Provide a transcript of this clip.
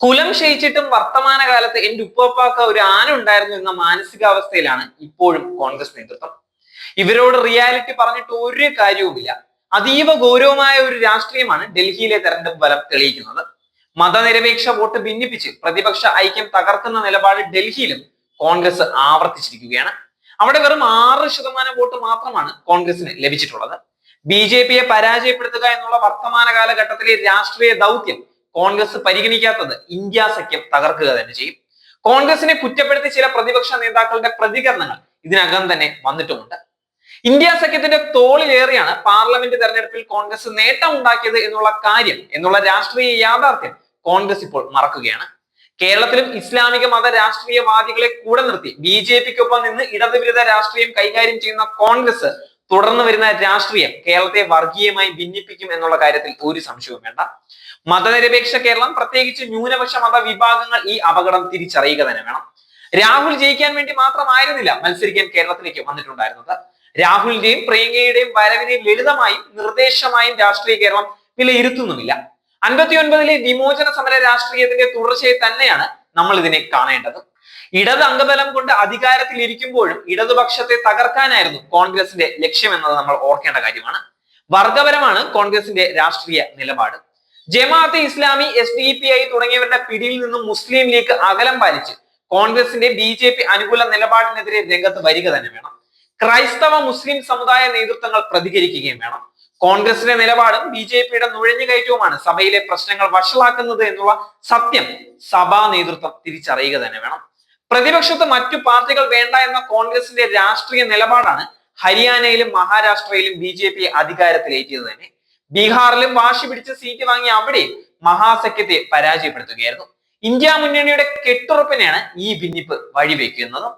കുലം ക്ഷയിച്ചിട്ടും വർത്തമാനകാലത്ത് എന്റെ ഉപ്പപ്പാക്ക് ഒരു ആന ഉണ്ടായിരുന്നു എന്ന മാനസികാവസ്ഥയിലാണ് ഇപ്പോഴും കോൺഗ്രസ് നേതൃത്വം. ഇവരോട് റിയാലിറ്റി പറഞ്ഞിട്ട് ഒരു കാര്യവുമില്ല. അതീവ ഗൗരവമായ ഒരു രാഷ്ട്രീയമാണ് ഡൽഹിയിലെ തെരഞ്ഞെടുപ്പ് ഫലം തെളിയിക്കുന്നത്. മതനിരപേക്ഷ വോട്ട് ഭിന്നിപ്പിച്ച് പ്രതിപക്ഷ ഐക്യം തകർക്കുന്ന നിലപാട് ഡൽഹിയിലും കോൺഗ്രസ് ആവർത്തിച്ചിരിക്കുകയാണ്. അവിടെ വെറും 6% വോട്ട് മാത്രമാണ് കോൺഗ്രസിന് ലഭിച്ചിട്ടുള്ളത്. ബി.ജെ.പിയെ പരാജയപ്പെടുത്തുക എന്നുള്ള വർത്തമാന കാലഘട്ടത്തിലെ രാഷ്ട്രീയ ദൗത്യം കോൺഗ്രസ് പരിഗണിക്കാത്തത് ഇന്ത്യ സഖ്യം തകർക്കുക തന്നെ ചെയ്യും. കോൺഗ്രസിനെ കുറ്റപ്പെടുത്തി ചില പ്രതിപക്ഷ നേതാക്കളുടെ പ്രതികരണങ്ങൾ ഇതിനകം തന്നെ വന്നിട്ടുമുണ്ട്. ഇന്ത്യ സഖ്യത്തിന്റെ തോളിലേറിയാണ് പാർലമെന്റ് തെരഞ്ഞെടുപ്പിൽ കോൺഗ്രസ് നേട്ടം ഉണ്ടാക്കിയത് എന്നുള്ള രാഷ്ട്രീയ യാഥാർത്ഥ്യം കോൺഗ്രസ് ഇപ്പോൾ മറക്കുകയാണ്. കേരളത്തിലും ഇസ്ലാമിക മത രാഷ്ട്രീയവാദികളെ കൂടെ നിർത്തി ബി.ജെ.പിക്കൊപ്പം നിന്ന് ഇടതുവിരുദ്ധ രാഷ്ട്രീയം കൈകാര്യം ചെയ്യുന്ന കോൺഗ്രസ് തുടർന്ന് വരുന്ന രാഷ്ട്രീയം കേരളത്തെ വർഗീയമായി ഭിന്നിപ്പിക്കും എന്നുള്ള കാര്യത്തിൽ ഒരു സംശയവും വേണ്ട. മതനിരപേക്ഷ കേരളം, പ്രത്യേകിച്ച് ന്യൂനപക്ഷ മത വിഭാഗങ്ങൾ ഈ അപകടം തിരിച്ചറിയുക തന്നെ വേണം. രാഹുൽ ജയിക്കാൻ വേണ്ടി മാത്രമായിരുന്നില്ല മത്സരിക്കാൻ കേരളത്തിലേക്ക് വന്നിട്ടുണ്ടായിരുന്നത്. രാഹുലിന്റെയും പ്രിയങ്കയുടെയും വരവിനെ ലളിതമായും നിർദ്ദേശമായും രാഷ്ട്രീയ കേരളം വിലയിരുത്തുന്നുമില്ല. 59-ലെ വിമോചന സമര രാഷ്ട്രീയത്തിന്റെ തുടർച്ചയെ തന്നെയാണ് നമ്മൾ ഇതിനെ കാണേണ്ടത്. ഇടത് അംഗബലം കൊണ്ട് അധികാരത്തിൽ ഇരിക്കുമ്പോഴും ഇടതുപക്ഷത്തെ തകർക്കാനായിരുന്നു കോൺഗ്രസിന്റെ ലക്ഷ്യമെന്നത് നമ്മൾ ഓർക്കേണ്ട കാര്യമാണ്. വർഗപരമാണ് കോൺഗ്രസിന്റെ രാഷ്ട്രീയ നിലപാട്. ജമാഅത്തെ ഇസ്ലാമി, SDPI തുടങ്ങിയവരുടെ പിടിയിൽ നിന്നും മുസ്ലിം ലീഗ് അകലം പാലിച്ച് കോൺഗ്രസിന്റെ ബി.ജെ.പി അനുകൂല നിലപാടിനെതിരെ രംഗത്ത് വരിക തന്നെ വേണം. ക്രൈസ്തവ മുസ്ലിം സമുദായ നേതൃത്വങ്ങൾ പ്രതികരിക്കുകയും വേണം. കോൺഗ്രസിന്റെ നിലപാടും ബി.ജെ.പിയുടെ നുഴഞ്ഞുകയറ്റവുമാണ് സഭയിലെ പ്രശ്നങ്ങൾ വഷളാക്കുന്നത് എന്നുള്ള സത്യം സഭാ നേതൃത്വം തിരിച്ചറിയുക തന്നെ വേണം. പ്രതിപക്ഷത്ത് മറ്റു പാർട്ടികൾ വേണ്ട എന്ന കോൺഗ്രസിന്റെ രാഷ്ട്രീയ നിലപാടാണ് ഹരിയാനയിലും മഹാരാഷ്ട്രയിലും ബി.ജെ.പി അധികാരത്തിലേറ്റിയത് തന്നെ. ബീഹാറിലും വാശി പിടിച്ച് സീറ്റ് വാങ്ങിയ അവിടെ മഹാസഖ്യത്തെ പരാജയപ്പെടുത്തുകയായിരുന്നു. ഇന്ത്യ മുന്നണിയുടെ കെട്ടുറപ്പിനെയാണ് ഈ ഭിന്നിപ്പ് വഴിവെക്കുന്നത്.